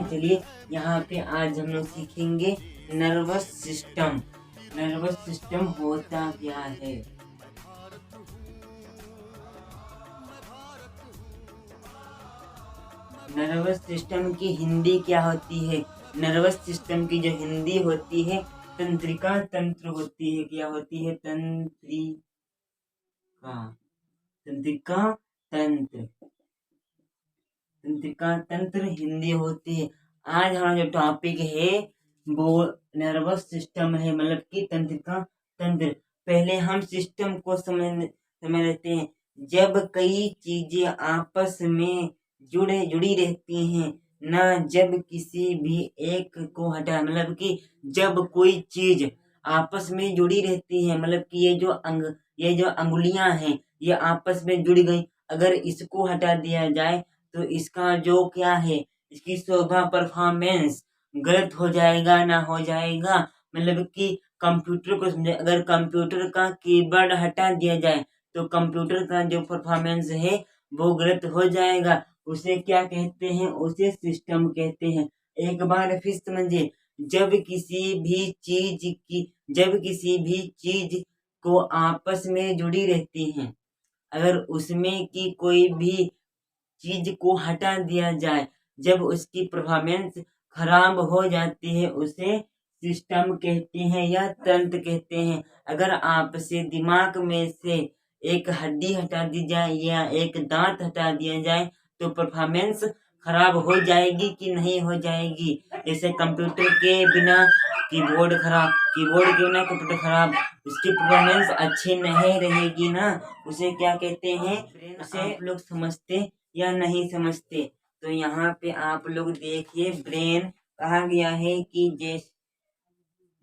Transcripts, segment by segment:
चलिए यहाँ पे आज हम लोग सीखेंगे नर्वस सिस्टम। नर्वस सिस्टम होता क्या है? नर्वस सिस्टम की हिंदी क्या होती है? नर्वस सिस्टम की जो हिंदी होती है तंत्रिका तंत्र होती है। क्या होती है? तंत्रिका तंत्र। तंत्रिका तंत्र हिंदी होती है। आज हमारा जो टॉपिक है वो नर्वस सिस्टम है, मतलब कि तंत्रिका तंत्र। पहले हम सिस्टम को समझ लेते हैं। जब कई चीजें आपस में जुड़ी रहती हैं, ना जब किसी भी एक को हटा, मतलब कि जब कोई चीज आपस में जुड़ी रहती है, मतलब कि ये जो अंगुलियां हैं ये आपस में जुड़ गई, अगर इसको हटा दिया जाए तो इसका जो क्या है, इसकी शोभा परफॉर्मेंस गलत हो जाएगा, ना हो जाएगा। मतलब कि कंप्यूटर को समझे, अगर कंप्यूटर का कीबोर्ड हटा दिया जाए तो कंप्यूटर का जो परफॉर्मेंस है वो गलत हो जाएगा। उसे क्या कहते हैं? उसे सिस्टम कहते हैं। एक बार फिर समझिए, जब किसी भी चीज को आपस में जुड़ी रहती हैं, अगर उसमें की कोई भी चीज को हटा दिया जाए, जब उसकी परफॉर्मेंस खराब हो जाती है, उसे सिस्टम कहते हैं या तंत्र कहते हैं। अगर आपसे दिमाग में से एक हड्डी हटा दी जाए या एक दांत हटा दिया जाए तो परफॉर्मेंस खराब हो जाएगी कि नहीं हो जाएगी? जैसे कंप्यूटर के बिना कीबोर्ड खराब, कीबोर्ड के बिना कंप्यूटर खराब, उसकी परफॉर्मेंस अच्छी नहीं रहेगी ना। उसे क्या कहते हैं? उसे आप लोग समझते या नहीं समझते? तो यहाँ पे आप लोग देखिए, ब्रेन कहा गया है कि जैसे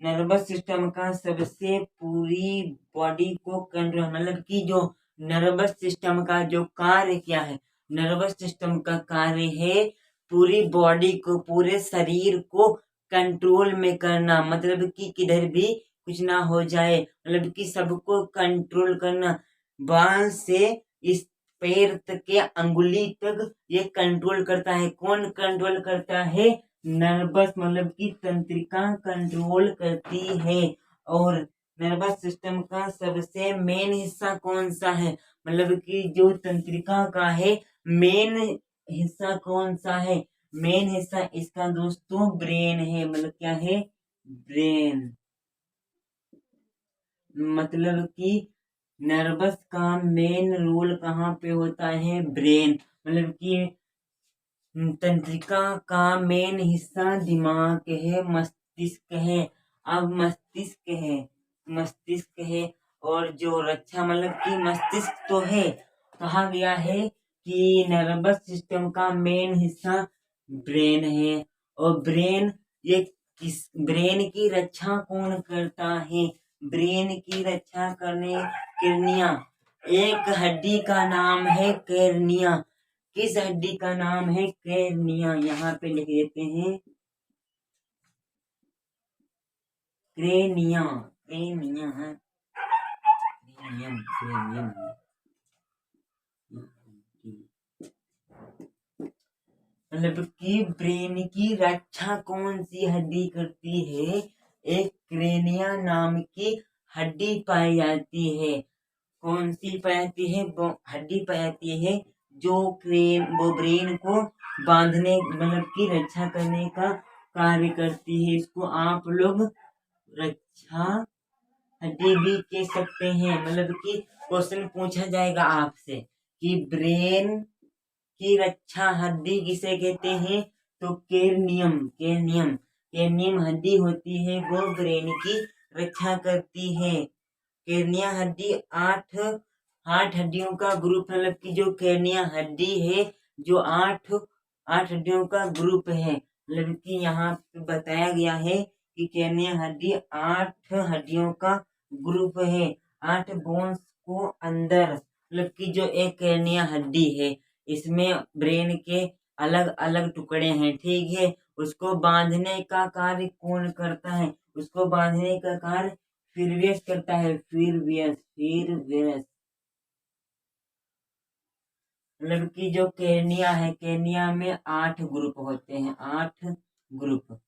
नर्वस सिस्टम का सबसे पूरी बॉडी को कंट्रोल, मतलब कि जो नर्वस सिस्टम का जो कार्य क्या है, नर्वस सिस्टम का कार्य है पूरी बॉडी को, पूरे शरीर को कंट्रोल में करना। मतलब कि किधर भी कुछ ना हो जाए, मतलब कि सबको कंट्रोल करना। बाल से इस पैर तक के अंगुली तक ये कंट्रोल करता है। कौन कंट्रोल करता है? नर्वस, मतलब कि तंत्रिका कंट्रोल करती है। और नर्वस सिस्टम का सबसे मेन हिस्सा कौन सा है? मतलब कि जो तंत्रिका का है मेन हिस्सा कौन सा है? मेन हिस्सा इसका दोस्तों ब्रेन है। मतलब क्या है? ब्रेन। मतलब कि नर्वस का मेन रोल कहाँ पे होता है? ब्रेन। मतलब कि तंत्रिका का मेन हिस्सा दिमाग है, मस्तिष्क है। अब मस्तिष्क है और जो रक्षा, मतलब कि मस्तिष्क तो है। कहा गया है कि नर्वस सिस्टम का मेन हिस्सा ब्रेन है। और ब्रेन की रक्षा कौन करता है? ब्रेन की रक्षा करने किरनिया, एक हड्डी का नाम है कैर्निया। किस हड्डी का नाम है? कैर्निया। यहाँ पे लिख देते हैं क्रेनिया। क्रेनिया है, क्रेनियम, क्रेनियम। मतलब कि ब्रेन की रक्षा कौन सी हड्डी करती है? एक क्रेनिया नाम की हड्डी पाई जाती है। कौन सी पाई जाती है? वो हड्डी पाई जाती है जो वो ब्रेन को बांधने, मतलब की रक्षा करने का कार्य करती है। इसको आप लोग रक्षा हड्डी भी कह सकते हैं। मतलब कि क्वेश्चन पूछा जाएगा आपसे कि ब्रेन की रक्षा हड्डी किसे कहते हैं? तो केर्नियम। केर्नियम हड्डी होती है, वो ब्रेन की रक्षा करती है। केर्निया हड्डी आठ हड्डियों का ग्रुप, मतलब कि जो केर्निया हड्डी है जो आठ हड्डियों का ग्रुप है। मतलब कि यहाँ पे बताया गया है कि केर्निया हड्डी 8 हड्डियों का ग्रुप है। 8 बोन्स को अंदर, मतलब कि जो एक केर्निया हड्डी है इसमें ब्रेन के अलग अलग टुकड़े हैं, ठीक है। उसको बांधने का कार्य कौन करता है? उसको बांधने का कार्य फिरवियस करता है। फिरवियस। मतलब कि जो केनिया है, केनिया में 8 ग्रुप होते हैं, 8 ग्रुप,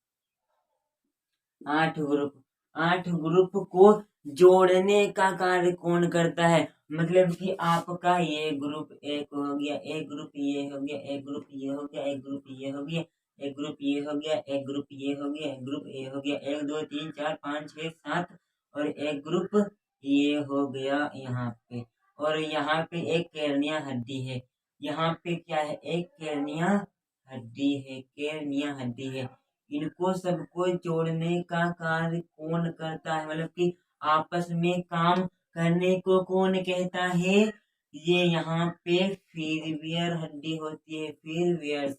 8 ग्रुप, 8 ग्रुप को जोड़ने का कार्य कौन करता है? मतलब कि आपका ये ग्रुप एक हो गया, एक ग्रुप ये हो गया, एक ग्रुप ये हो गया, एक ग्रुप ये हो गया, एक ग्रुप ये हो गया, एक ग्रुप ये हो गया, एक ग्रुप ये हो गया, 1 2 3 4 5 6 7 और एक ग्रुप ये हो गया यहाँ पे। और यहाँ पे एक केरनिया हड्डी है, यहाँ पे क्या है? एक केरनिया हड्डी है, केरनिया हड्डी है। इनको सबको जोड़ने का कार्य कौन करता है? मतलब कि आपस में काम करने को कौन कहता है? ये यहाँ पे फीरवियर हड्डी होती है, फीरवियर्स,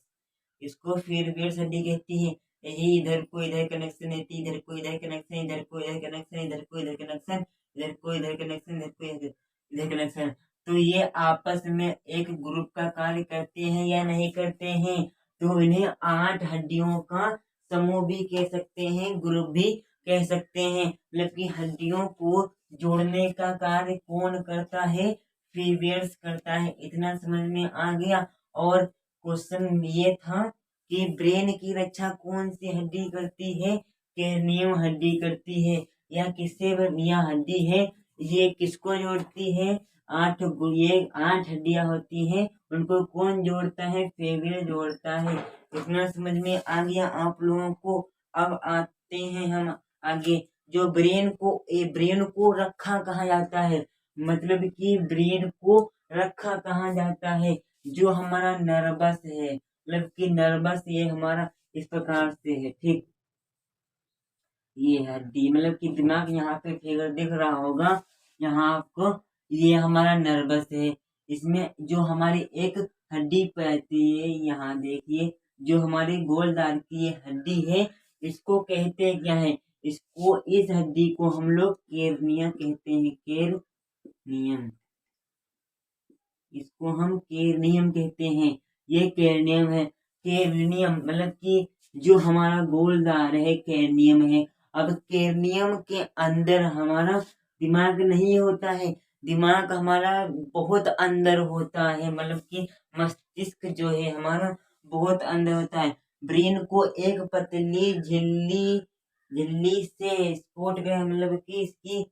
इसको फीरवियर्स हड्डी कहती है। यही इधर को इधर कनेक्शन है, इधर को इधर कनेक्शन, इधर को इधर कनेक्शन, इधर को इधर कनेक्शन, इधर को इधर कनेक्शन, इधर को इधर कनेक्शन। तो ये आपस में एक ग्रुप का कार्य करते हैं या नहीं करते हैं? तो इन्हें 8 हड्डियों का समूह भी कह सकते हैं, ग्रुप भी कह सकते हैं। मतलब कि हड्डियों को जोड़ने का कार्य कौन करता है? फीवियर्स करता है। इतना समझ में आ गया। और क्वेश्चन ये था कि ब्रेन की रक्षा कौन सी हड्डी करती है? केर्नियम हड्डी करती है। यह किससे यह हड्डी है, ये किसको जोड़ती है? ये 8 हड्डियां होती हैं, उनको कौन जोड़ता है? फेवियर जोड़ता है। इतना समझ में आ गया आप लोगों को। अब आते हैं हम आगे। जो ब्रेन को रखा कहा जाता है, मतलब कि ब्रेन को रखा कहा जाता है। जो हमारा नर्वस है, मतलब कि नर्वस ये हमारा इस प्रकार से है, ठीक। ये हड्डी मतलब कि दिमाग यहाँ पे फिगर दिख रहा होगा यहाँ आपको, ये हमारा नर्वस है। इसमें जो हमारी एक हड्डी पैती है, यहाँ देखिए, जो हमारी गोलदार की ये हड्डी है, इसको कहते क्या है? इसको, इस हड्डी को हम लोग केरनिया कहते हैं, केरनियम। इसको हम केरनियम कहते हैं, ये केरनियम है। केरनियम मतलब कि जो हमारा गोलदार है, केरनियम है। अब केरनियम के अंदर हमारा दिमाग नहीं होता है, दिमाग हमारा बहुत अंदर होता है। मतलब कि मस्तिष्क जो है हमारा बहुत अंदर होता है। ब्रेन को एक पतली झिल्ली झिल्ली से स्पोर्ट गया, मतलब कि इसकी,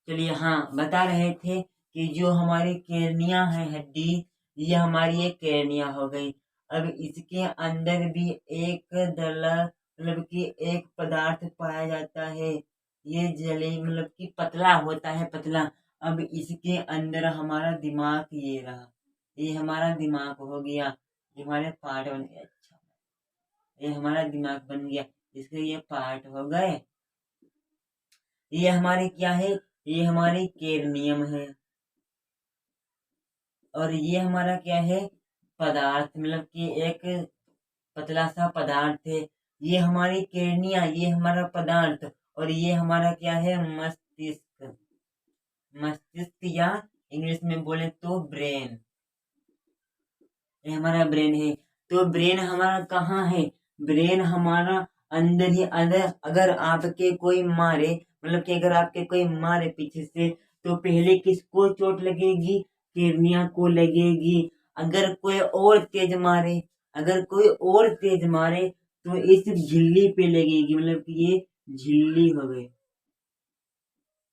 चलिए हाँ, बता रहे थे कि जो हमारी केरनिया है हड्डी, ये हमारी एक केरनिया हो गई। अब इसके अंदर भी एक दला, मतलब कि एक पदार्थ पाया जाता है, ये जले, मतलब कि पतला होता है, पतला। अब इसके अंदर हमारा दिमाग ये रहा, ये हमारा दिमाग हो गया, ये हमारे पार्ट बन गया। अच्छा, ये हमारा दिमाग बन गया, इसके ये पार्ट हो गए। ये हमारी क्या है? ये हमारी केरनियम है। और ये हमारा क्या है? पदार्थ, मतलब कि एक पतला सा पदार्थ है। ये हमारी केरनिया, ये हमारा पदार्थ। और ये हमारा क्या है? मस्तिष्क। मस्तिष्क या इंग्लिश में बोले तो ब्रेन, ये हमारा ब्रेन है। तो ब्रेन हमारा कहाँ है? ब्रेन हमारा अंदर ही अंदर। अगर आपके कोई मारे, मतलब कि अगर आपके कोई मारे पीछे से, तो पहले किसको चोट लगेगी? किडनिया को लगेगी। अगर कोई और तेज मारे, अगर कोई और तेज मारे, तो इस झिल्ली पे लगेगी, मतलब कि ये झिल्ली हो गई।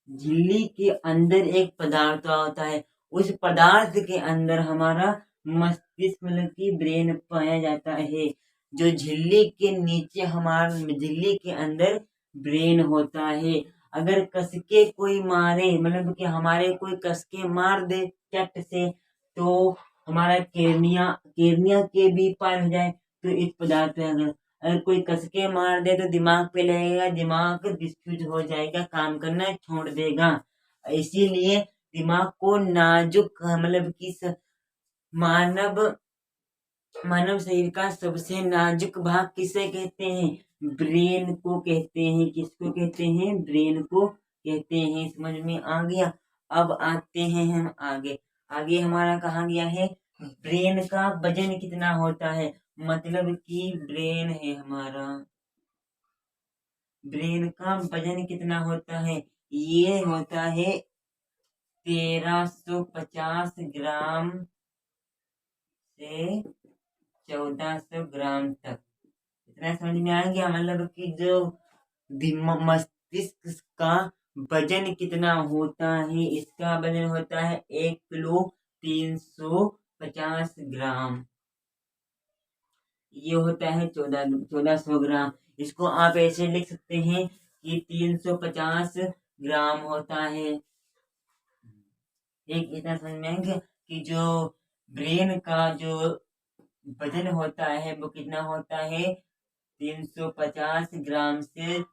झिल्ली के अंदर एक पदार्थ होता है, उस पदार्थ के अंदर हमारा मस्तिष्क, मतलब कि ब्रेन पाया जाता है। जो झिल्ली के नीचे हमारा, झिल्ली के अंदर ब्रेन होता है। अगर कस के कोई मारे, मतलब कि हमारे कोई कस के मार दे चट से, तो हमारा केरनिया, केरनिया के भी पार हो जाए, तो इस पदार्थ पे अगर अगर कोई कस के मार दे तो दिमाग पे लगेगा, दिमाग डिस्फ्यूज हो जाएगा, काम करना छोड़ देगा। इसीलिए दिमाग को नाजुक, मतलब कि मानव मानव शरीर का सबसे नाजुक भाग किसे कहते हैं? ब्रेन को कहते हैं। किसको कहते हैं? ब्रेन को कहते हैं। समझ में आ गया। अब आते हैं हम आगे। आगे हमारा कहा गया है, ब्रेन का वजन कितना होता है? मतलब कि ब्रेन है हमारा, ब्रेन का वजन कितना होता है? ये होता है 1350 ग्राम से 1400 ग्राम तक। इतना समझ में आ गया? मतलब कि जो मस्तिष्क का वजन कितना होता है, इसका वजन होता है 1 किलो 350 ग्राम। ये होता है 1400 ग्राम। इसको आप ऐसे लिख सकते हैं कि 350 ग्राम होता है। एक इतना समझ में आएंगे कि जो ब्रेन का जो वजन होता है वो कितना होता है, 350 ग्राम से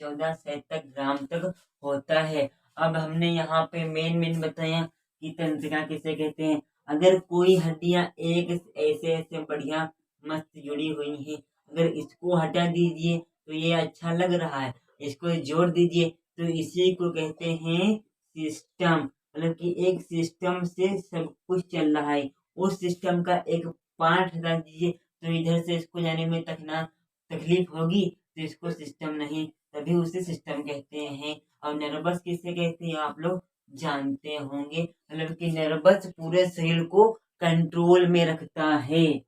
1400 ग्राम तक होता है। अब हमने यहाँ पे मेन बताया कि तंत्रिका किसे कहते हैं। अगर कोई हड्डियां एक ऐसे ऐसे बढ़िया मस्त जुड़ी हुई हैं, अगर इसको हटा दीजिए तो ये अच्छा लग रहा है, इसको जोड़ दीजिए तो इसी को कहते हैं सिस्टम। मतलब कि एक सिस्टम से सब कुछ चल रहा है, उस सिस्टम का एक पार्ट हटा दीजिए तो इधर से इसको जाने में तकलीफ होगी, तो इसको सिस्टम नहीं, तभी उसे सिस्टम कहते हैं। और नर्वस किसे कहते हैं आप लोग जानते होंगे। मतलब कि नर्वस पूरे शरीर को कंट्रोल में रखता है।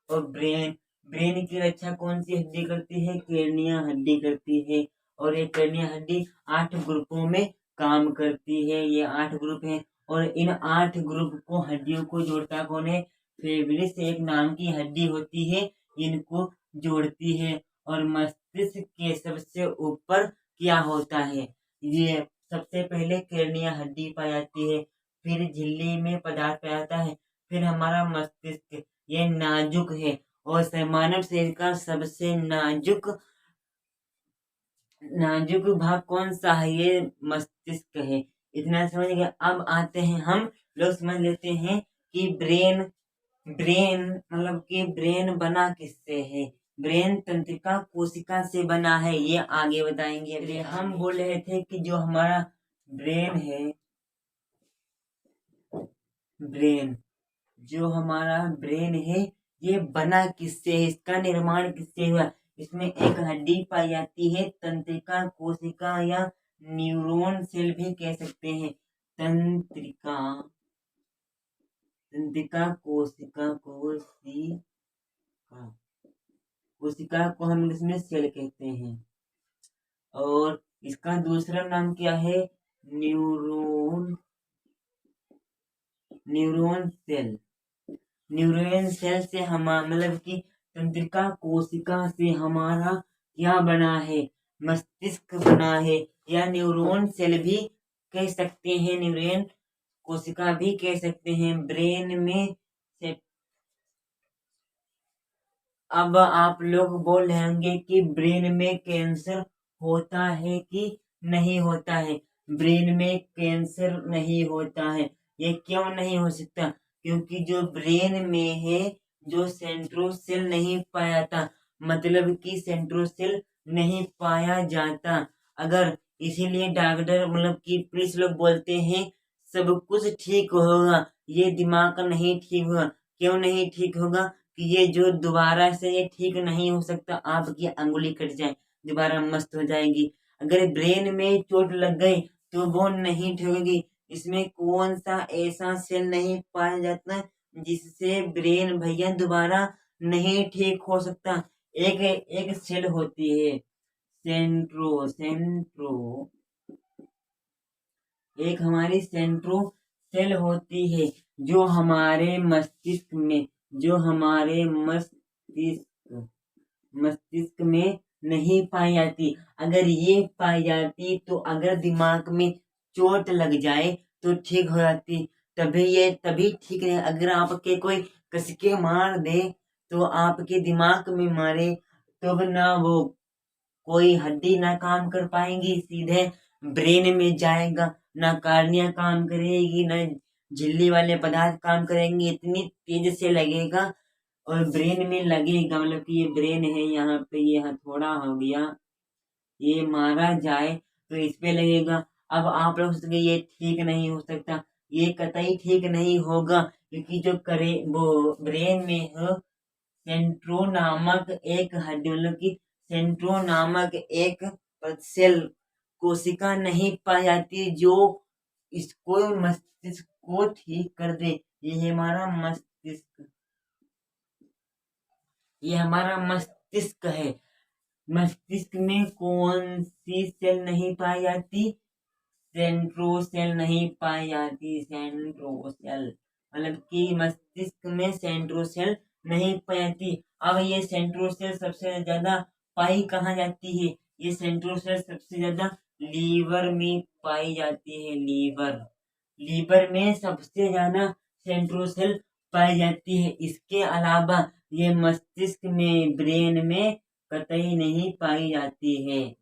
और ब्रेन की रक्षा कौन सी हड्डी करती है? कर्निया हड्डी करती है। और ये कर्निया हड्डी 8 ग्रुपों में काम करती है। ये 8 ग्रुप हैं और इन 8 ग्रुप को हड्डियों को जोड़ता कौन है? फेब्रिस एक नाम की हड्डी होती है, इनको जोड़ती है। और मस्तिष्क के सबसे ऊपर क्या होता है? ये सबसे पहले कर्निया हड्डी पाई जाती है, फिर झिल्ली में पदार्थ पाया जाता है, फिर हमारा मस्तिष्क। ये नाजुक है और मानव शरीर का सबसे नाजुक भाग कौन सा है? ये मस्तिष्क है। इतना समझ गए? अब आते हैं हम लोग समझ लेते हैं कि ब्रेन मतलब कि ब्रेन बना किससे है। ब्रेन तंत्रिका कोशिका से बना है, ये आगे बताएंगे। हम बोल रहे थे कि जो हमारा ब्रेन है, जो हमारा ब्रेन है ये बना किससे है, इसका निर्माण किससे हुआ? इसमें एक हड्डी पाई जाती है, तंत्रिका कोशिका या न्यूरॉन सेल भी कह सकते हैं। तंत्रिका कोशिका को हम इसमें सेल कहते हैं। और इसका दूसरा नाम क्या है? न्यूरॉन सेल से हम मतलब कि तंत्रिका कोशिका से हमारा क्या बना है? मस्तिष्क बना है, या न्यूरॉन सेल भी कह सकते हैं, न्यूरॉन कोशिका भी कह सकते हैं। ब्रेन में से अब आप लोग बोल रहे होंगे कि ब्रेन में कैंसर होता है कि नहीं होता है। ब्रेन में कैंसर नहीं होता है। ये क्यों नहीं हो सकता? क्योंकि जो ब्रेन में है, जो सेंट्रोसेल नहीं पाया जाता, मतलब कि सेंट्रोसेल नहीं पाया जाता। अगर इसीलिए डॉक्टर मतलब कि पुलिस लोग बोलते हैं सब कुछ ठीक होगा, ये दिमाग का नहीं ठीक होगा। क्यों नहीं ठीक होगा? कि ये जो दोबारा से ये ठीक नहीं हो सकता, आपकी अंगुली कट जाए दोबारा मस्त हो जाएगी। अगर ब्रेन में चोट लग गई तो वो नहीं ठीक होगी। इसमें कौन सा ऐसा सेल नहीं पाया जाता जिससे ब्रेन भैया दोबारा नहीं ठीक हो सकता? एक सेल होती है सेंट्रो एक हमारी सेंट्रो सेल होती है जो हमारे मस्तिष्क में नहीं पाई जाती। अगर ये पाई जाती तो अगर दिमाग में चोट लग जाए तो ठीक हो जाती, तभी ठीक है। अगर आपके कोई कस के मार दे तो आपके दिमाग में मारे तो ना वो कोई हड्डी ना काम कर पाएंगी, सीधे ब्रेन में जाएगा, ना कार्निया काम करेगी, ना झिल्ली वाले पदार्थ काम करेंगे, इतनी तेज से लगेगा और ब्रेन में लगेगा। मतलब कि ये ब्रेन है, यहाँ पे ये हथौड़ा हो गया, ये मारा जाए तो इस पे लगेगा। अब आप लोग सोचेंगे ये ठीक नहीं हो सकता, ये कतई ठीक नहीं होगा, क्योंकि जो करे वो ब्रेन में हो सेंट्रो नामक एक हड्डी, मतलब कि सेंट्रो नामक एक सेल कोशिका नहीं पाई जाती जो इसको मस्तिष्क को ठीक कर दे। ये हमारा मस्तिष्क है। मस्तिष्क में कौन सी सेल नहीं पाई जाती? सेंट्रोसेल नहीं पाई जाती। सेंट्रोसेल मतलब कि मस्तिष्क में सेंट्रोसेल नहीं पाई जाती। अब ये सेंट्रोसेल सबसे ज्यादा पाई कहाँ जाती है? ये सेंट्रोसेल सबसे ज्यादा लीवर में पाई जाती है। लीवर में सबसे ज्यादा सेंट्रोसेल पाई जाती है। इसके अलावा ये मस्तिष्क में, ब्रेन में कतई नहीं पाई जाती है।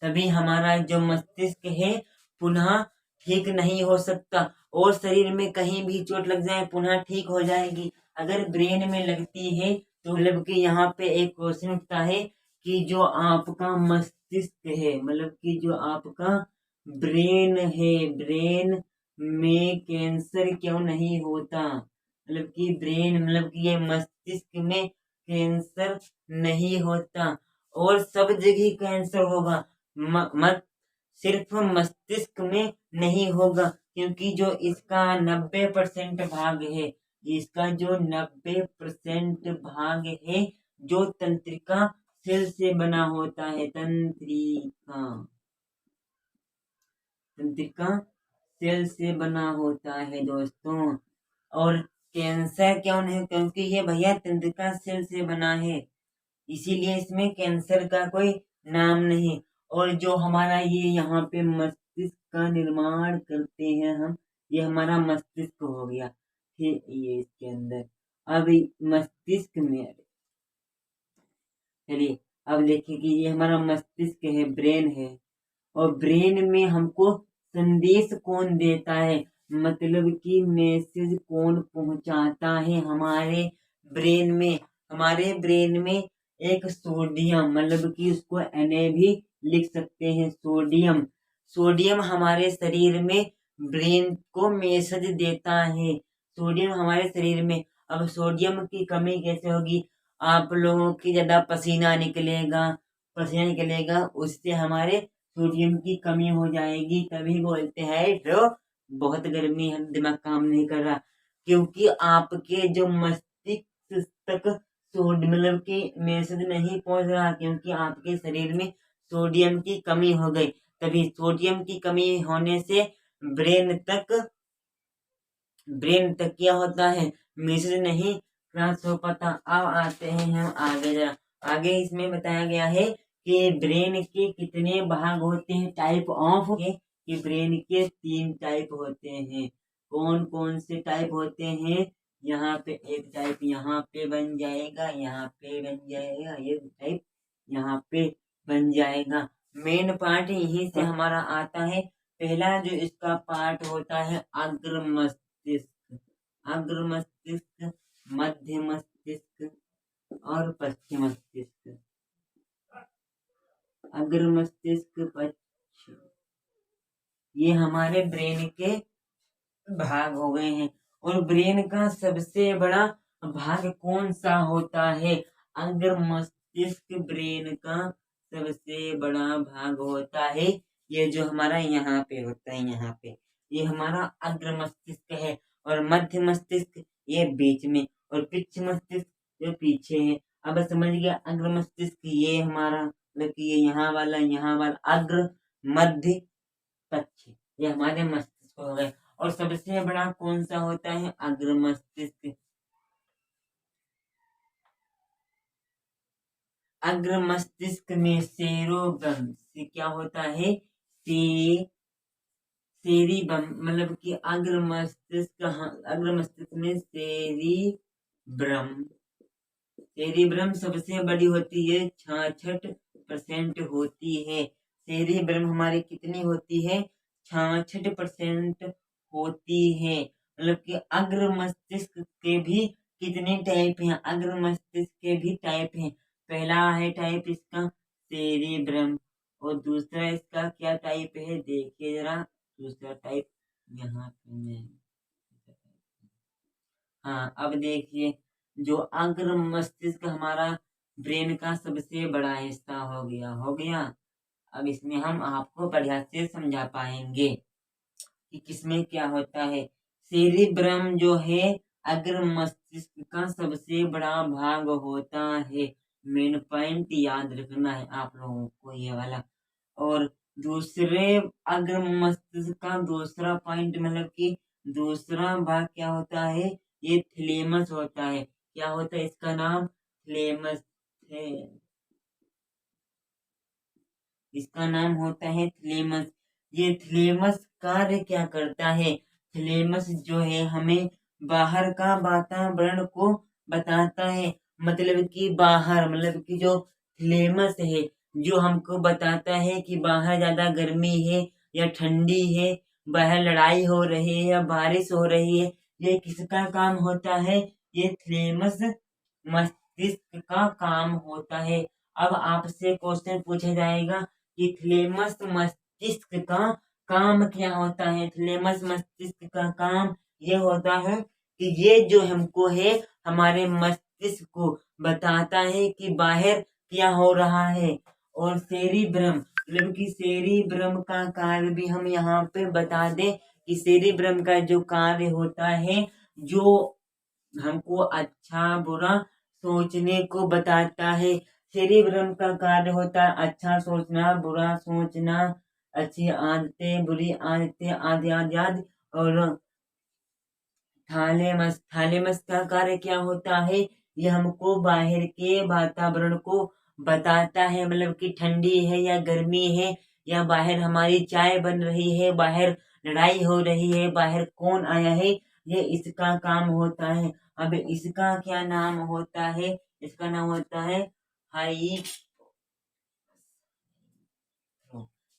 तभी हमारा जो मस्तिष्क है पुनः ठीक नहीं हो सकता, और शरीर में कहीं भी चोट लग जाए पुनः ठीक हो जाएगी। अगर ब्रेन में लगती है तो मतलब कि यहाँ पे एक क्वेश्चन उठता है कि जो आपका मस्तिष्क है, मतलब कि जो आपका ब्रेन है, ब्रेन में कैंसर क्यों नहीं होता? मतलब कि ब्रेन, मतलब कि ये मस्तिष्क में कैंसर नहीं होता, और सब जगह कैंसर होगा, मत सिर्फ मस्तिष्क में नहीं होगा, क्योंकि जो इसका 90% भाग है, इसका जो 90% भाग है, जो तंत्रिका सेल से बना होता है। तंत्रिका सेल से बना होता है दोस्तों। और कैंसर क्यों नहीं? क्योंकि ये भैया तंत्रिका सेल से बना है, इसीलिए इसमें कैंसर का कोई नाम नहीं। और जो हमारा ये यहाँ पे मस्तिष्क का निर्माण करते हैं हम, ये हमारा मस्तिष्क हो गया। फिर ये इसके अंदर अब मस्तिष्क में, चलिए अब देखिए कि ये हमारा मस्तिष्क है, ब्रेन है, और ब्रेन में हमको संदेश कौन देता है? मतलब कि मैसेज कौन पहुंचाता है हमारे ब्रेन में? हमारे ब्रेन में एक सोडियम, मतलब कि उसको Na भी लिख सकते हैं, सोडियम हमारे शरीर में ब्रेन को मैसेज देता है। सोडियम हमारे शरीर में, अब सोडियम की कमी कैसे होगी? आप लोगों की ज्यादा पसीना निकलेगा, उससे हमारे सोडियम की कमी हो जाएगी। तभी बोलते हैं जो बहुत गर्मी है, दिमाग काम नहीं कर रहा, क्योंकि आपके जो मस्तिष्क तक मतलब कि मैसेज नहीं पहुंच रहा, क्योंकि आपके शरीर में सोडियम की कमी हो गई। तभी सोडियम की कमी होने से ब्रेन तक क्या होता है? मैसेज नहीं ट्रांसफर हो पाता। अब आते हैं हम आगे, जरा आगे इसमें बताया गया है कि ब्रेन के कितने भाग होते हैं, टाइप ऑफ कि ब्रेन के 3 टाइप होते हैं। कौन कौन से टाइप होते हैं? यहाँ पे एक टाइप यहाँ पे बन जाएगा, यहाँ पे बन जाएगा, ये टाइप यहाँ पे बन जाएगा। मेन पार्ट यहीं से हमारा आता है। पहला जो इसका पार्ट होता है अग्र मस्तिष्क, मध्य मस्तिष्क और पश्चिम मस्तिष्क। अग्र मस्तिष्क, पश्चिम, ये हमारे ब्रेन के भाग हो गए हैं। और ब्रेन का सबसे बड़ा भाग कौन सा होता है? अग्र मस्तिष्क ब्रेन का सबसे बड़ा भाग होता है। ये जो हमारा यहाँ पे होता है, यहाँ पे ये हमारा अग्र मस्तिष्क है, और मध्य मस्तिष्क ये बीच में, और पिछ मस्तिष्क जो पीछे है। अब समझ गया? अग्र मस्तिष्क ये हमारा, मतलब कि ये यहाँ वाला अग्र, मध्य, पश्चिम, ये हमारे मस्तिष्क हो गए। और सबसे बड़ा कौन सा होता है? अग्र मस्तिष्क। अग्र मस्तिष्क में सेरोब्रम से क्या होता है? सेरिबम, मतलब कि अग्र मस्तिष्क में सेरिब्रम सबसे बड़ी होती है, 66% होती है। सेरिब्रम हमारी कितनी होती है? 66% होती है। मतलब कि अग्र मस्तिष्क के भी कितने टाइप हैं? अग्र मस्तिष्क के भी टाइप हैं। पहला है टाइप इसका सेरिब्रम, और दूसरा इसका क्या टाइप है देखिए जरा। दूसरा टाइप यहाँ पे मैं, हाँ अब देखिए, जो अग्र मस्तिष्क हमारा ब्रेन का सबसे बड़ा हिस्सा हो गया। अब इसमें हम आपको बढ़िया से समझा पाएंगे कि किसमें क्या होता है। सेरिब्रम जो है अग्र मस्तिष्क का सबसे बड़ा भाग होता है। मेन पॉइंट याद रखना है आप लोगों को ये वाला। और दूसरे अग्र मस्तिष्क का दूसरा पॉइंट मतलब कि दूसरा भाग क्या होता है, ये थैलेमस होता है। क्या होता है इसका नाम, थैलेमस है। इसका नाम होता है थैलेमस। ये थैलेमस कार्य क्या करता है, थैलेमस जो है हमें बाहर का वातावरण को बताता है। मतलब कि बाहर, मतलब कि जो थैलेमस है जो हमको बताता है कि बाहर ज्यादा गर्मी है या ठंडी है, बाहर लड़ाई हो रही है या बारिश हो रही है, ये किसका काम होता है, ये थैलेमस मस्तिष्क का काम होता है। अब आपसे क्वेश्चन पूछा जाएगा कि थैलेमस मस्तिष्क का काम क्या होता है। थैलेमस मस्तिष्क का काम ये होता है कि ये जो हमको है हमारे मस्तिष्क को बताता है कि बाहर क्या हो रहा है। और सेरिब्रम, मतलब कि सेरिब्रम का कार्य भी हम यहाँ पे बता दें कि सेरिब्रम का जो कार्य होता है, जो हमको अच्छा बुरा सोचने को बताता है। सेरिब्रम का कार्य होता है अच्छा सोचना, बुरा सोचना, अच्छी आदतें, बुरी आदतें, आदि आदि आदि। और थालेमस, थालेमस का कार्य क्या होता है, ये हमको बाहर के वातावरण को बताता है। मतलब कि ठंडी है या गर्मी है, या बाहर हमारी चाय बन रही है, बाहर लड़ाई हो रही है, बाहर कौन आया है, ये इसका काम होता है। अब इसका क्या नाम होता है, इसका नाम होता है हाई,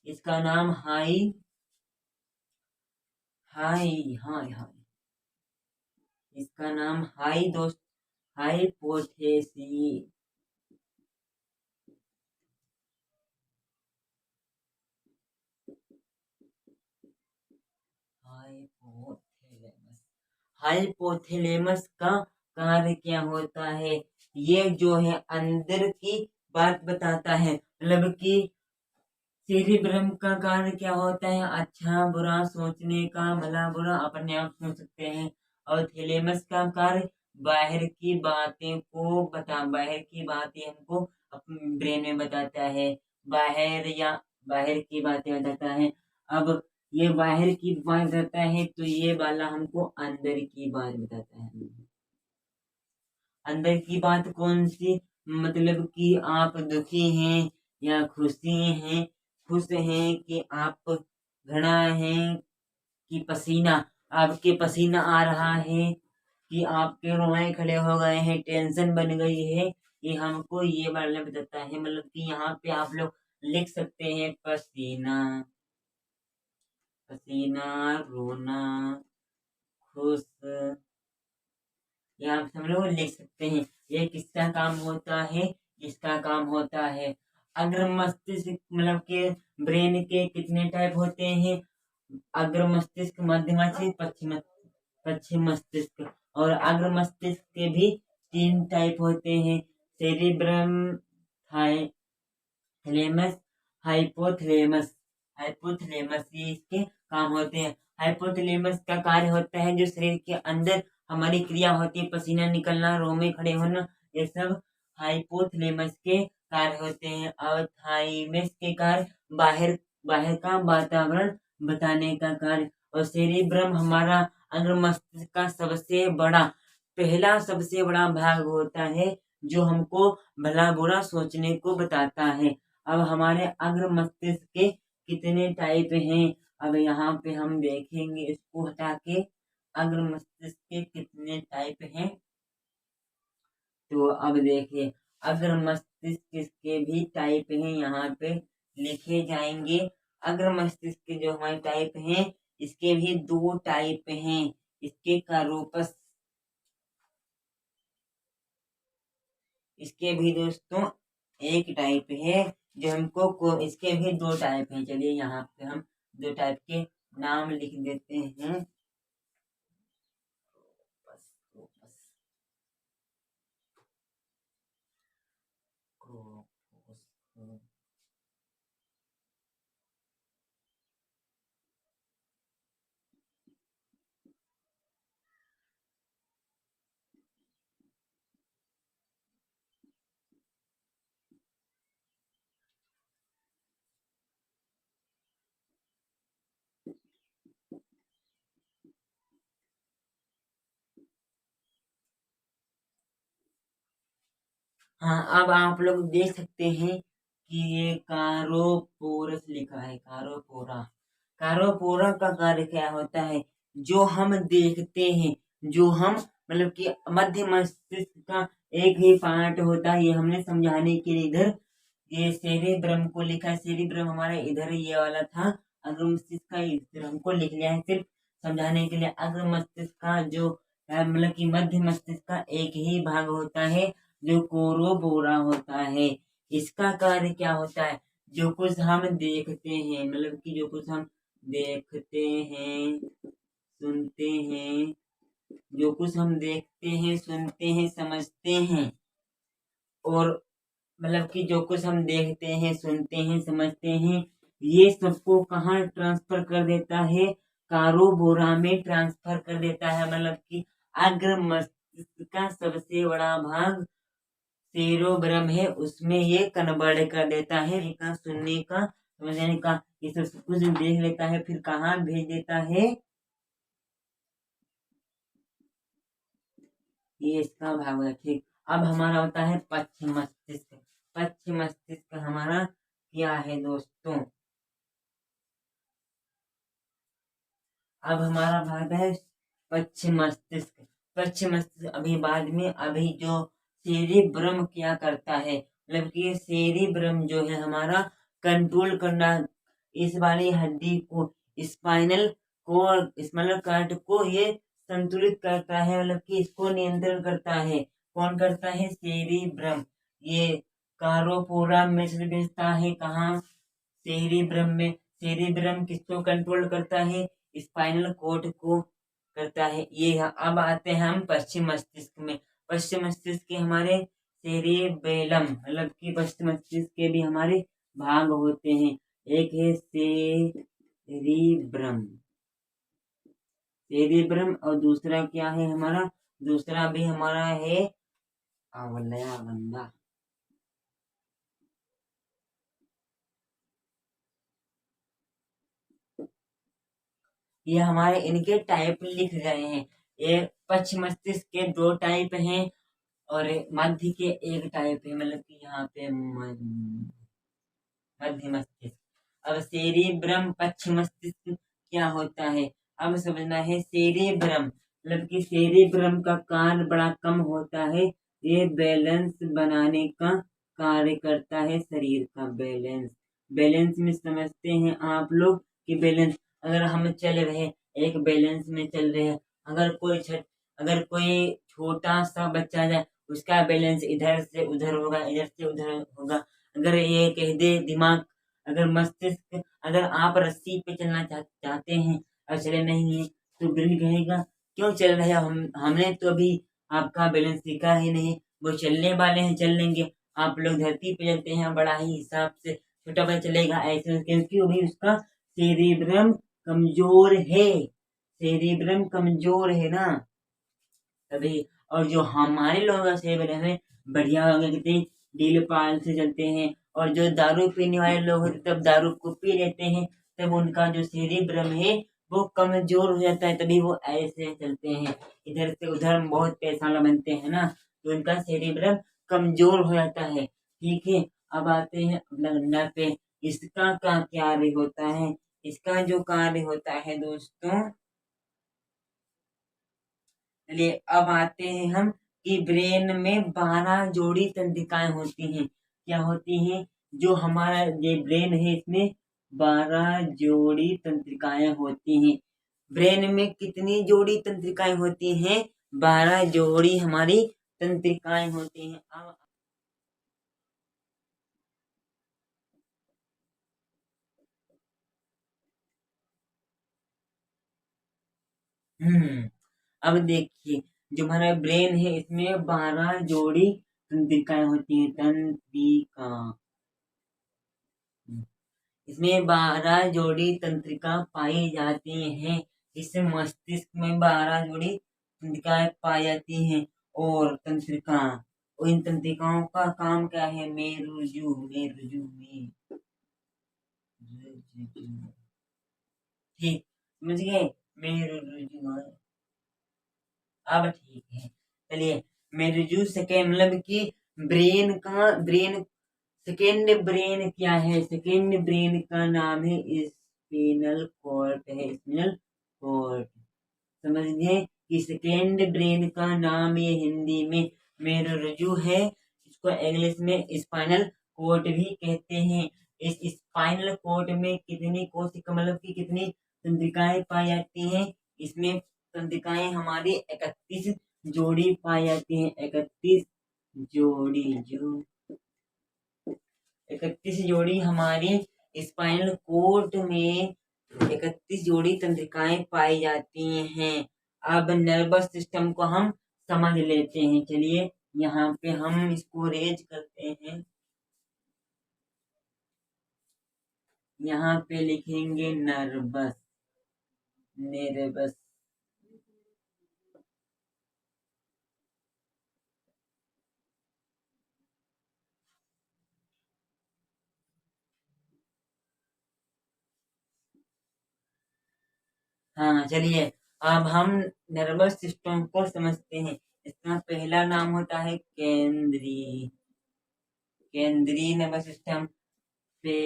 इसका नाम हाई, हाई, हाई, हाई, इसका नाम हाई दोस्त, हाइपोथेसी, हाइपोथैलेमस। हाइपोथैलेमस का कार्य क्या होता है, ये जो है अंदर की बात बताता है। मतलब कि सेरिब्रम का कार्य क्या होता है, अच्छा बुरा सोचने का, भला बुरा अपने आप सोच सकते हैं। और थैलेमस का कार्य बाहर की बातें को बता, बाहर की बातें हमको अपने ब्रेन में बताता है। बाहर या बाहर की बातें बताता है। अब ये बाहर की बात बताता है तो ये वाला हमको अंदर की बात बताता है। अंदर की बात कौन सी, मतलब कि आप दुखी हैं या खुशी हैं, खुश हैं कि आप घृणा है, कि पसीना, आपके पसीना आ रहा है, कि आपके रोए खड़े हो गए हैं, टेंशन बन गई है, ये हमको ये वाला बताता है। मतलब कि यहाँ पे आप लोग लिख सकते हैं पसीना, पसीना, रोना, खुश, ये आप सब लोग लिख सकते हैं। ये किसका काम होता है, इसका काम होता है। अग्र मस्तिष्क, मतलब के ब्रेन के कितने टाइप होते हैं, अग्र मस्तिष्क, मध्य मस्तिष्क, पश्चिम मस्तिष्क। और अग्र मस्तिष्क के भी तीन टाइप होते हैं, सेरिब्रम, थैलेमस, हाइपोथैलेमस। हाइपोथैलेमस ये इसके काम होते हैं। हाइपोथैलेमस का कार्य होता है जो शरीर के अंदर हमारी क्रिया होती है, पसीना निकलना, रोमे खड़े होना, ये सब हाइपोथैलेमस के कार्य होते हैं। और थाइमस के कार्य बाहर, बाहर का वातावरण बताने का कार्य। और सेरिब्रम हमारा अग्र मस्तिष्क का सबसे बड़ा, पहला सबसे बड़ा भाग होता है जो हमको भला बुरा सोचने को बताता है। अब हमारे अग्र मस्तिष्क के कितने टाइप हैं, अब यहाँ पे हम देखेंगे इसको हटा के अग्र मस्तिष्क के कितने टाइप हैं। तो अब देखिए अग्र मस्तिष्क के भी टाइप हैं, यहाँ पे लिखे जाएंगे। अग्र मस्तिष्क के जो हमारे टाइप हैं, इसके भी दो टाइप हैं। इसके कारोपस, इसके भी दोस्तों एक टाइप है जो हमको इसके भी दो टाइप हैं। चलिए यहाँ पे हम दो टाइप के नाम लिख देते हैं। हाँ, अब आप लोग देख सकते हैं कि ये कारोपोरस लिखा है, कारोपोरा। कारोपोरा का कार्य क्या होता है? जो हम देखते हैं, जो हम मतलब कि मध्य मस्तिष्क का एक ही पार्ट होता है, ये हमने समझाने के लिए इधर ये सेरेब्रम को लिखा है। सेरेब्रम हमारा इधर ये वाला था, अग्र मस्तिष्क का इधर हमको लिख लिया है सिर्फ समझाने के लिए। अग्र मस्तिष्क का जो मतलब कि मध्य मस्तिष्क का एक ही भाग होता है, जो कोरोबोरा होता है। इसका कार्य क्या होता है? जो कुछ हम देखते हैं, मतलब कि जो कुछ हम देखते हैं, सुनते हैं, जो कुछ हम देखते हैं, सुनते हैं, समझते हैं, और मतलब कि जो कुछ हम देखते हैं, सुनते हैं, समझते हैं, ये सबको कहाँ ट्रांसफर कर देता है? कारोबोरा में ट्रांसफर कर देता है। मतलब कि अग्र मस्तिष्क का सबसे बड़ा भाग सेरोब्रम है, उसमें ये कन्वर्ट कर देता है। देखा, सुनने का, समझने का, ये सब कुछ देख लेता है, फिर कहाँ भेज देता है? ये इसका भाग है, ठीक। अब हमारा होता है पश्चिम मस्तिष्क। पश्चिम मस्तिष्क हमारा क्या है दोस्तों? अब हमारा भाग है पश्चिम मस्तिष्क। पश्चिम मस्तिष्क अभी बाद में, अभी जो सेरिब्रम क्या करता है, मतलब कि सेरिब्रम जो है हमारा कंट्रोल करना, इस वाली हड्डी को, स्पाइनल को, स्पाइनल कार्ड को ये संतुलित करता है, मतलब कि इसको नियंत्रण करता है। कौन करता है? सेरिब्रम। ये कारोपोरा में से भेजता है कहाँ? सेरिब्रम में। सेरिब्रम किसको कंट्रोल करता है? स्पाइनल कोड को करता है। ये अब आते हैं हम पश्चिम मस्तिष्क में। पश्चिम मस्तिष्क के हमारे सेरिबेलम, मतलब कि पश्चिम मस्तिष्क के भी हमारे भाग होते हैं। एक है सेरिब्रम, सेरिब्रम, और दूसरा क्या है हमारा? दूसरा भी हमारा है अवलया बंदा। ये हमारे इनके टाइप लिख गए हैं। ये पश्चिम मस्तिष्क के दो टाइप हैं, और मध्य के एक टाइप है, मतलब कि यहाँ पे मध्य मस्तिष्क। अब सेरिब्रम पश्चिम मस्तिष्क क्या होता है? अब समझना है। सेरिब्रम मतलब कि सेरिब्रम का कार्य बड़ा कम होता है। ये बैलेंस बनाने का कार्य करता है, शरीर का बैलेंस। बैलेंस में समझते हैं आप लोग कि बैलेंस, अगर हम चल रहे, एक बैलेंस में चल रहे हैं, अगर कोई छोटा सा बच्चा जाए, उसका बैलेंस इधर से उधर होगा, इधर से उधर होगा। अगर ये कह दे दिमाग, अगर मस्तिष्क, अगर आप रस्सी पे चलना चाहते हैं और चले नहीं है, तो ब्रेन कहेगा क्यों चल रहे हो? हमने तो अभी आपका बैलेंस सीखा ही नहीं। वो चलने वाले हैं, चल लेंगे। आप लोग धरती पे चलते हैं, बड़ा ही हिसाब से, छोटा बच्चा चलेगा ऐसे, क्योंकि वो भी उसका सेरिब्रम कमजोर है। सेरिब्रम कमजोर है ना, तभी। और जो हमारे लोगों का सेवन है, बढ़िया हो गया, कितने डील पाल से चलते हैं। और जो दारू पीने वाले लोग होते, तब दारू को पी लेते हैं, तब उनका जो सेरिब्रम है वो कमजोर हो जाता है, तभी वो ऐसे चलते हैं, इधर से उधर बहुत पैसा वाला बनते हैं ना, तो उनका सेरिब्रम कमजोर हो जाता है। ठीक है। अब आते हैं अपना गंडा पे। इसका क्या कार्य होता है? इसका जो कार्य होता है दोस्तों, चलिए अब आते हैं हम कि ब्रेन में 12 जोड़ी तंत्रिकाएं होती हैं। क्या होती हैं? जो हमारा ये ब्रेन है, इसमें 12 जोड़ी तंत्रिकाएं होती हैं। ब्रेन में कितनी जोड़ी तंत्रिकाएं होती हैं? 12 जोड़ी हमारी तंत्रिकाएं होती हैं। अब हम्म अब देखिए, जो हमारा ब्रेन है, इसमें 12 जोड़ी तंत्रिकाएं होती हैं। तंत्रिका, इसमें 12 जोड़ी तंत्रिका पाई जाती हैं। इस मस्तिष्क में 12 जोड़ी तंत्रिकाएं पाई जाती हैं। और तंत्रिका, और इन तंत्रिकाओं का काम क्या है? मेरुरज्जु, मेरुरज्जु में, ठीक, समझ गए? मेरुरज्जु, अब ठीक है। चलिए, मेरुरज्जु से क्या मतलब कि ब्रेन सेकेंड ब्रेन क्या है? सेकेंड ब्रेन का नाम है स्पिनल कॉर्ड है, स्पिनल कॉर्ड। समझ गए कि सेकेंड ब्रेन का नाम ये हिंदी में मेरुरज्जु है। इसको इंग्लिश में स्पाइनल कोर्ड भी कहते हैं। इस स्पाइनल कोर्ड में कितनी कोशिका मतलब की कितनी तंत्रिकाएं पाई जाती हैं? इसमें तंत्रिकाएं हमारी 31 जोड़ी पाई जाती हैं। 31 जोड़ी 31 जोड़ी हमारी स्पाइनल कोर्ड में 31 जोड़ी तंत्रिकाएं पाई जाती हैं। अब नर्वस सिस्टम को हम समझ लेते हैं। चलिए यहाँ पे हम इसको रेज करते हैं। यहाँ पे लिखेंगे नर्वस, हाँ चलिए अब हम नर्वस सिस्टम को समझते हैं। इसका पहला नाम होता है केंद्रीय नर्वस सिस्टम। पे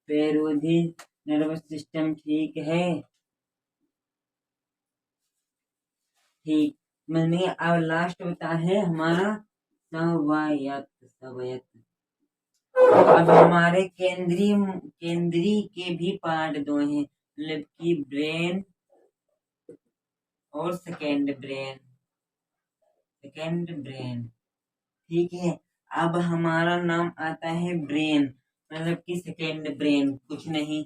पेरोधी नर्वस सिस्टम, ठीक है, ठीक। मैंने अब लास्ट होता है हमारा स्वायत्त। अब हमारे केंद्रीय के भी पार्ट दो हैं, मतलब कि ब्रेन और सेकेंड ब्रेन, ठीक है। अब हमारा नाम आता है ब्रेन, मतलब कि सेकेंड ब्रेन कुछ नहीं,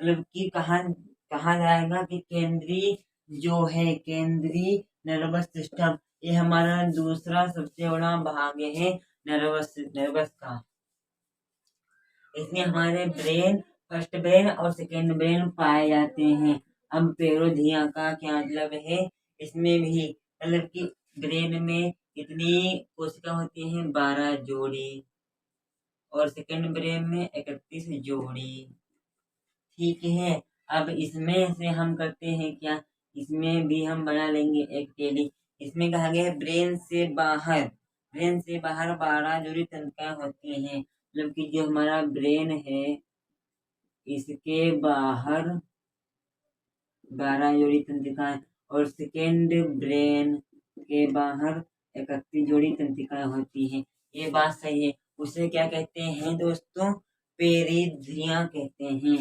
मतलब कि कहा जाएगा कि केंद्रीय जो है, केंद्रीय नर्वस सिस्टम, ये हमारा दूसरा सबसे बड़ा भाग है नर्वस का। इसमें हमारे फर्स्ट ब्रेन और सेकेंड ब्रेन पाए जाते हैं। अब पेरोधिया का क्या मतलब है? इसमें भी मतलब कि ब्रेन में कितनी कोशिका होती हैं? 12 जोड़ी, और सेकेंड ब्रेन में 31 जोड़ी, ठीक है। अब इसमें से हम करते हैं क्या? इसमें भी हम बना लेंगे एक टेली। इसमें कहा गया है ब्रेन से बाहर 12 जोड़ी तंत्रिकाएं होती हैं, मतलब कि जो हमारा ब्रेन है इसके बाहर 12 जोड़ी तंत्रिकाएं, और सेकेंड ब्रेन के बाहर 31 जोड़ी तंत्रिकाएं होती हैं। ये बात सही है। उसे क्या कहते हैं दोस्तों? पेरिधिया कहते हैं।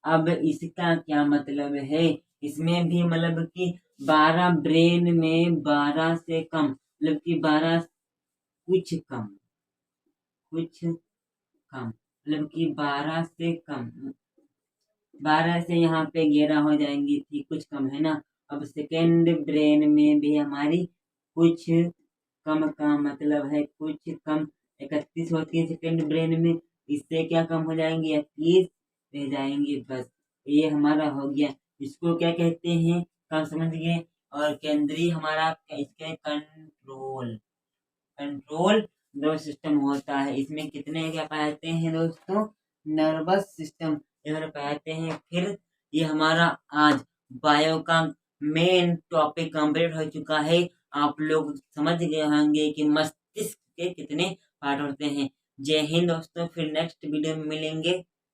अब इसका क्या मतलब है? इसमें भी मतलब कि 12 ब्रेन में 12 से कम, मतलब कि 12 कुछ कम, मतलब कि 12 से कम, 12 से यहाँ पे 11 हो जाएंगी थी, कुछ कम है ना। अब सेकेंड ब्रेन में भी हमारी कुछ कम का मतलब है कुछ कम, 31 होती है सेकेंड ब्रेन में, इससे क्या कम हो जाएंगी? 21 रह जाएंगे, बस ये हमारा हो गया। इसको क्या कहते हैं? कब समझ गए? और केंद्रीय हमारा इसके कंट्रोल नर्वस सिस्टम होता है। इसमें कितने क्या पाते हैं दोस्तों? नर्वस सिस्टम पाते हैं। फिर ये हमारा आज बायो का मेन टॉपिक कंप्लीट हो चुका है। आप लोग समझ गए होंगे कि मस्तिष्क के कितने पार्ट होते हैं। जय हिंद दोस्तों, फिर नेक्स्ट वीडियो में मिलेंगे।